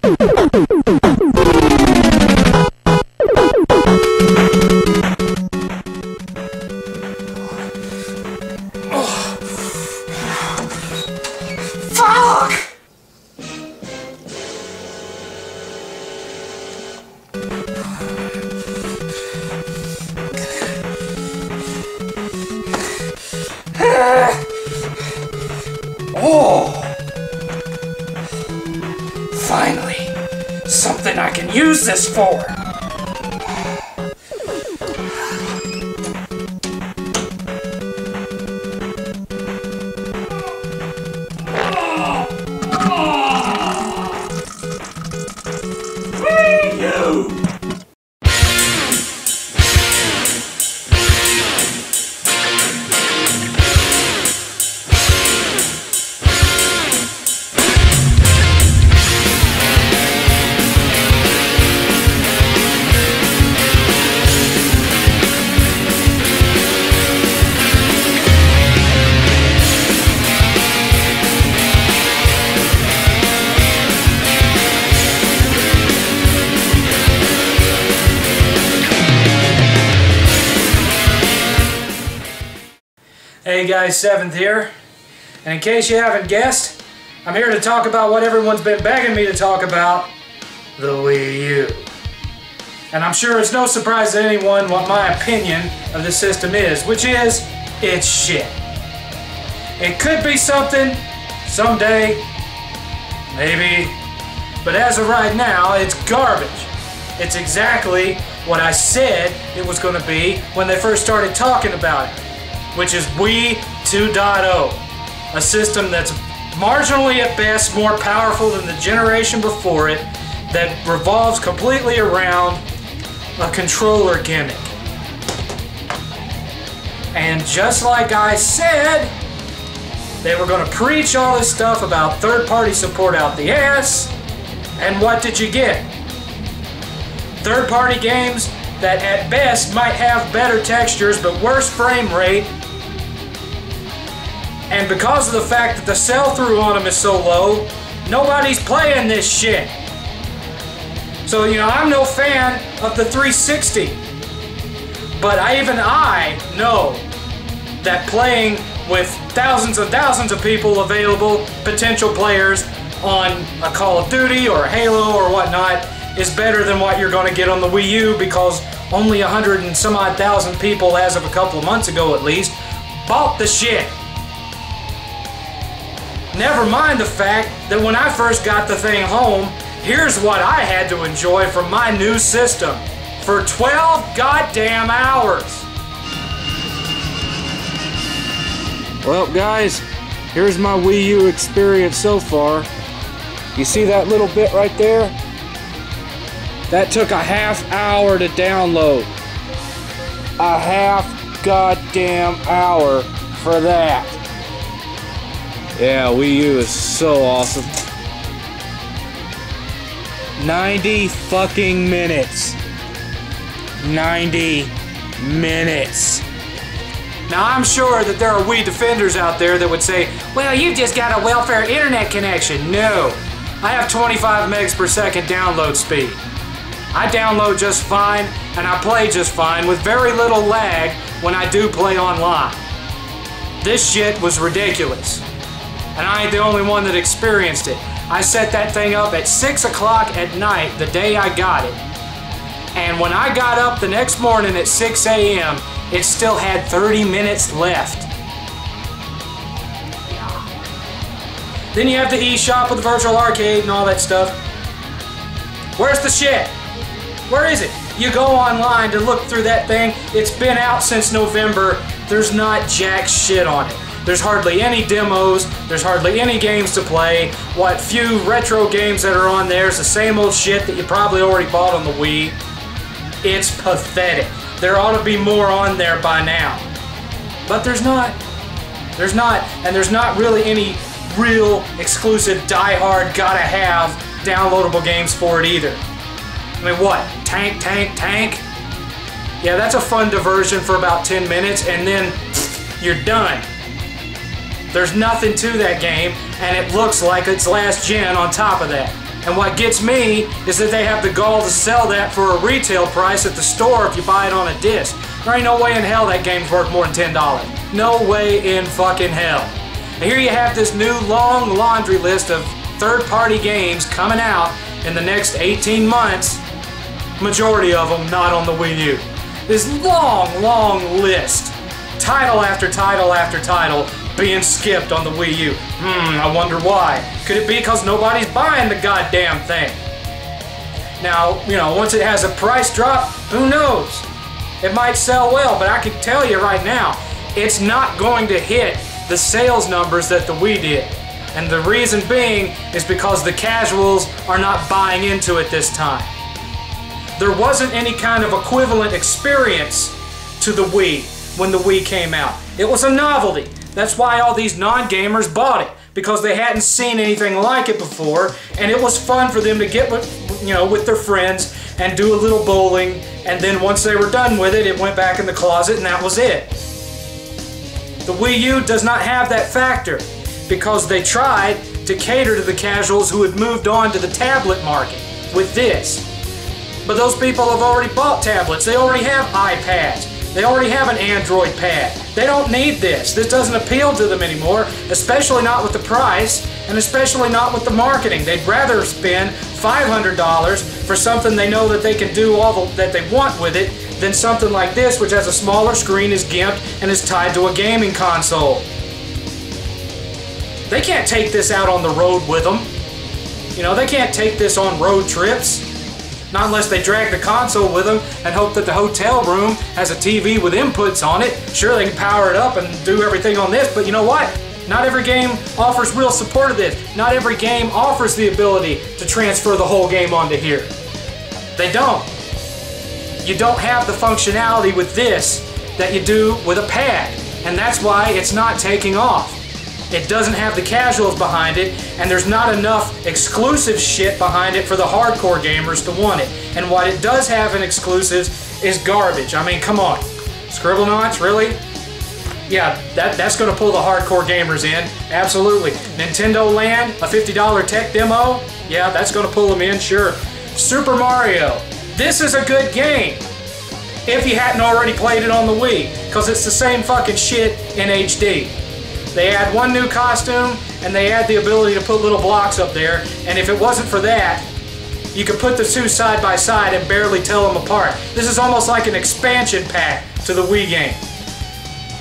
Oh! Finally, something I can use this for! WiiU! Hey guys, 7th here, and in case you haven't guessed, I'm here to talk about what everyone's been begging me to talk about, the WiiU. And I'm sure it's no surprise to anyone what my opinion of the system is, which is, it's shit. It could be something, someday, maybe, but as of right now, it's garbage. It's exactly what I said it was going to be when they first started talking about it, which is Wii 2.0, a system that's marginally at best more powerful than the generation before it, that revolves completely around a controller gimmick. And just like I said, they were going to preach all this stuff about third-party support out the ass, and what did you get? Third-party games that at best might have better textures but worse frame rate. And because of the fact that the sell-through on them is so low, nobody's playing this shit. So, you know, I'm no fan of the 360. But even I know that playing with thousands and thousands of people available, potential players, on a Call of Duty or a Halo or whatnot, is better than what you're going to get on the Wii U, because only 100 and some odd thousand people, as of a couple of months ago at least, bought the shit. Never mind the fact that when I first got the thing home, here's what I had to enjoy from my new system for 12 goddamn hours. Well guys, here's my Wii U experience so far. You see that little bit right there? That took a half hour to download. A half goddamn hour for that. Yeah, Wii U is so awesome. 90 fucking minutes. 90 minutes. Now I'm sure that there are Wii defenders out there that would say, well, you just got a welfare internet connection. No, I have 25 megs per second download speed. I download just fine, and I play just fine with very little lag when I do play online. This shit was ridiculous. And I ain't the only one that experienced it. I set that thing up at 6 o'clock at night the day I got it. And when I got up the next morning at 6 a.m., it still had 30 minutes left. Then you have the eShop with the virtual arcade and all that stuff. Where's the shit? Where is it? You go online to look through that thing. It's been out since November. There's not jack shit on it. There's hardly any demos, there's hardly any games to play. What few retro games that are on there is the same old shit that you probably already bought on the Wii. It's pathetic. There ought to be more on there by now. But there's not. There's not, and there's not really any real exclusive die-hard, gotta-have downloadable games for it either. I mean, what? Tank? Yeah, that's a fun diversion for about 10 minutes, and then you're done. There's nothing to that game, and it looks like it's last gen on top of that. And what gets me is that they have the gall to sell that for a retail price at the store if you buy it on a disc. There ain't no way in hell that game's worth more than $10. No way in fucking hell. And here you have this new long laundry list of third-party games coming out in the next 18 months. Majority of them not on the Wii U. This long list. Title after title after title being skipped on the Wii U. I wonder why. Could it be because nobody's buying the goddamn thing? Now, you know, once it has a price drop, who knows? It might sell well, but I can tell you right now, it's not going to hit the sales numbers that the Wii did. And the reason being is because the casuals are not buying into it this time. There wasn't any kind of equivalent experience to the Wii when the Wii came out. It was a novelty. That's why all these non-gamers bought it, because they hadn't seen anything like it before, and it was fun for them to get with, you know, with their friends and do a little bowling, and then once they were done with it, it went back in the closet and that was it. The Wii U does not have that factor because they tried to cater to the casuals who had moved on to the tablet market with this. But those people have already bought tablets. They already have iPads. They already have an Android pad. They don't need this. This doesn't appeal to them anymore, especially not with the price, and especially not with the marketing. They'd rather spend $500 for something they know that they can do all that they want with it than something like this, which has a smaller screen, is gimped, and is tied to a gaming console. They can't take this out on the road with them. You know, they can't take this on road trips. Not unless they drag the console with them and hope that the hotel room has a TV with inputs on it. Sure, they can power it up and do everything on this, but you know what? Not every game offers real support of this. Not every game offers the ability to transfer the whole game onto here. They don't. You don't have the functionality with this that you do with a pad, and that's why it's not taking off. It doesn't have the casuals behind it, and there's not enough exclusive shit behind it for the hardcore gamers to want it. And what it does have in exclusives is garbage. I mean, come on. Scribblenauts, really? Yeah, that's going to pull the hardcore gamers in. Absolutely. Nintendo Land, a $50 tech demo? Yeah, that's going to pull them in, sure. Super Mario. This is a good game. If you hadn't already played it on the Wii, because it's the same fucking shit in HD. They add one new costume, and they add the ability to put little blocks up there, and if it wasn't for that, you could put the two side by side and barely tell them apart. This is almost like an expansion pack to the Wii game.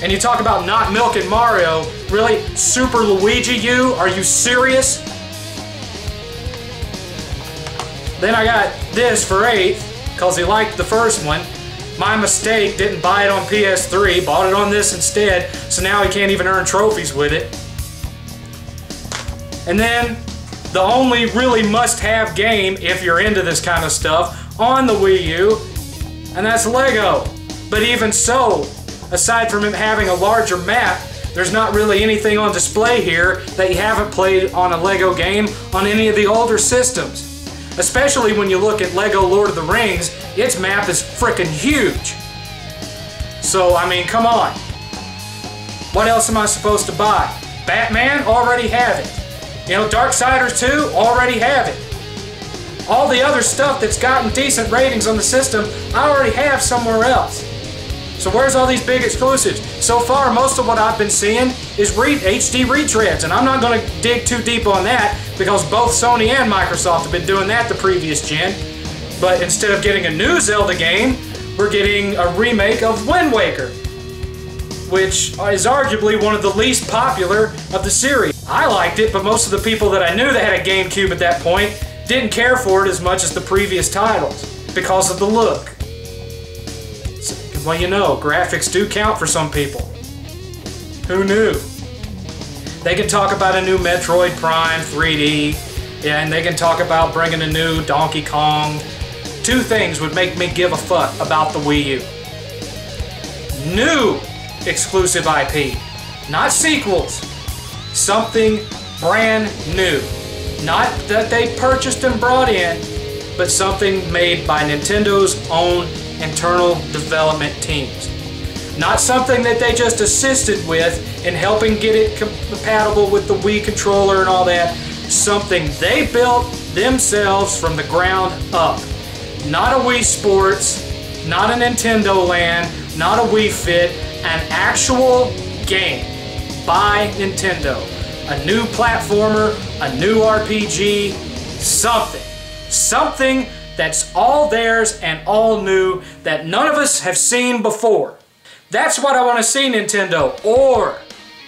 And you talk about not milking Mario, really? Super Luigi U? Are you serious? Then I got this for 8th, because he liked the first one. My mistake, didn't buy it on PS3, bought it on this instead, so now he can't even earn trophies with it. And then, the only really must-have game, if you're into this kind of stuff, on the Wii U, and that's Lego. But even so, aside from him having a larger map, there's not really anything on display here that you haven't played on a Lego game on any of the older systems. Especially when you look at Lego Lord of the Rings, its map is frickin' huge. So, I mean, come on. What else am I supposed to buy? Batman? Already have it. You know, Darksiders 2? Already have it. All the other stuff that's gotten decent ratings on the system, I already have somewhere else. So where's all these big exclusives? So far, most of what I've been seeing is HD retreads, and I'm not going to dig too deep on that because both Sony and Microsoft have been doing that the previous gen. But instead of getting a new Zelda game, we're getting a remake of Wind Waker, which is arguably one of the least popular of the series. I liked it, but most of the people that I knew that had a GameCube at that point didn't care for it as much as the previous titles because of the look. Well, you know, graphics do count for some people. Who knew? They can talk about a new Metroid Prime 3D, yeah, and they can talk about bringing a new Donkey Kong. Two things would make me give a fuck about the Wii U. New exclusive IP, not sequels. Something brand new. Not that they purchased and brought in, but something made by Nintendo's own internal development teams. Not something that they just assisted with in helping get it compatible with the Wii controller and all that, something they built themselves from the ground up. Not a Wii Sports, not a Nintendo Land, not a Wii Fit, an actual game by Nintendo. A new platformer, a new RPG, something. Something that's all theirs and all new that none of us have seen before. That's what I want to see, Nintendo. Or,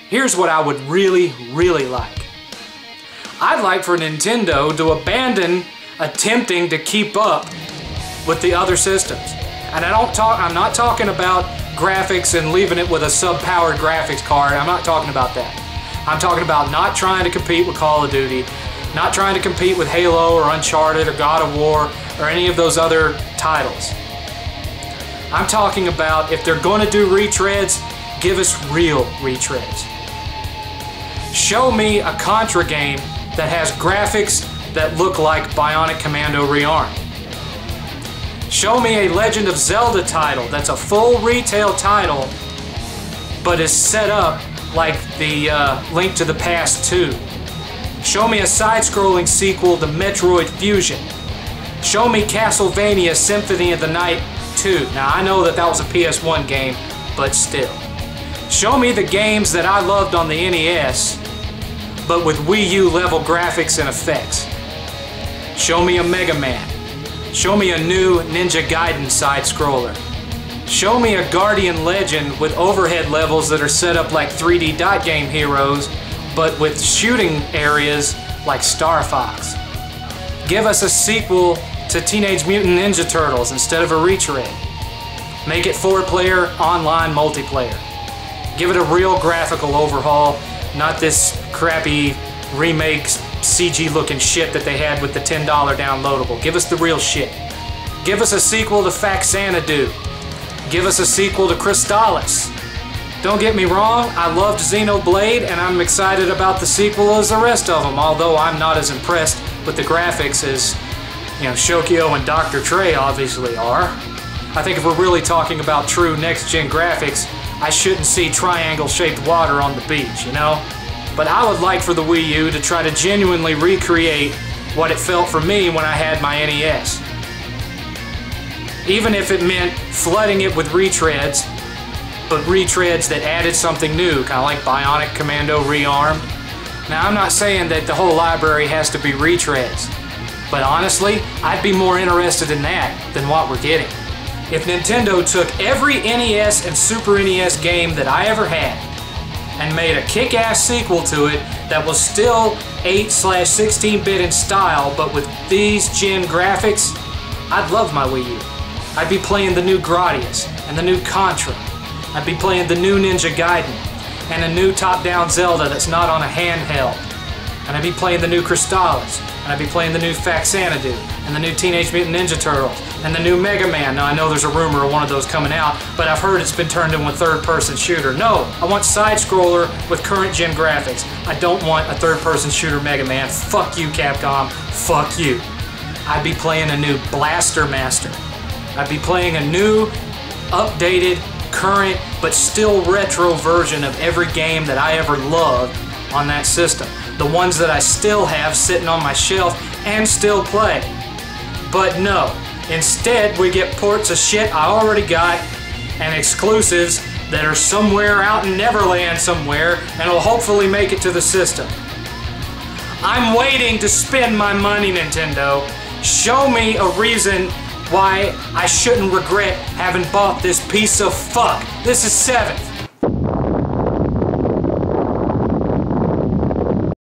here's what I would really, really like. I'd like for Nintendo to abandon attempting to keep up with the other systems. And I'm not talking about graphics and leaving it with a sub-powered graphics card. I'm not talking about that. I'm talking about not trying to compete with Call of Duty, not trying to compete with Halo or Uncharted or God of War or any of those other titles. I'm talking about if they're going to do retreads, give us real retreads. Show me a Contra game that has graphics that look like Bionic Commando Rearmed. Show me a Legend of Zelda title that's a full retail title but is set up like the Link to the Past 2. Show me a side-scrolling sequel to Metroid Fusion. Show me Castlevania Symphony of the Night 2. Now I know that was a PS1 game, but still. Show me the games that I loved on the NES, but with Wii U level graphics and effects. Show me a Mega Man. Show me a new Ninja Gaiden side-scroller. Show me a Guardian Legend with overhead levels that are set up like 3D dot game heroes, but with shooting areas like Star Fox. Give us a sequel to Teenage Mutant Ninja Turtles instead of a retread. Make it 4-player online multiplayer. Give it a real graphical overhaul, not this crappy remake CG looking shit that they had with the $10 downloadable. Give us the real shit. Give us a sequel to Faxanadu. Give us a sequel to Crystallis. Don't get me wrong, I loved Xenoblade and I'm excited about the sequel as the rest of them, although I'm not as impressed with the graphics as, Shokyo and Dr. Trey obviously are. I think if we're really talking about true next-gen graphics, I shouldn't see triangle-shaped water on the beach, But I would like for the Wii U to try to genuinely recreate what it felt for me when I had my NES. Even if it meant flooding it with retreads, but retreads that added something new, kind of like Bionic Commando Rearmed. Now, I'm not saying that the whole library has to be retreads, but honestly, I'd be more interested in that than what we're getting. If Nintendo took every NES and Super NES game that I ever had and made a kick-ass sequel to it that was still 8/16-bit in style, but with these gen graphics, I'd love my Wii U. I'd be playing the new Gradius and the new Contra. I'd be playing the new Ninja Gaiden and a new top-down Zelda that's not on a handheld. And I'd be playing the new Crystallis, and I'd be playing the new Faxanadu, and the new Teenage Mutant Ninja Turtles, and the new Mega Man. Now I know there's a rumor of one of those coming out, but I've heard it's been turned into a third-person shooter. No, I want side-scroller with current-gen graphics. I don't want a third-person shooter Mega Man. Fuck you, Capcom. Fuck you. I'd be playing a new Blaster Master. I'd be playing a new, updated, current, but still retro version of every game that I ever loved on that system. The ones that I still have sitting on my shelf and still play. But no, instead we get ports of shit I already got and exclusives that are somewhere out in Neverland somewhere and will hopefully make it to the system. I'm waiting to spend my money, Nintendo. Show me a reason why I shouldn't regret having bought this piece of fuck. This is 7th.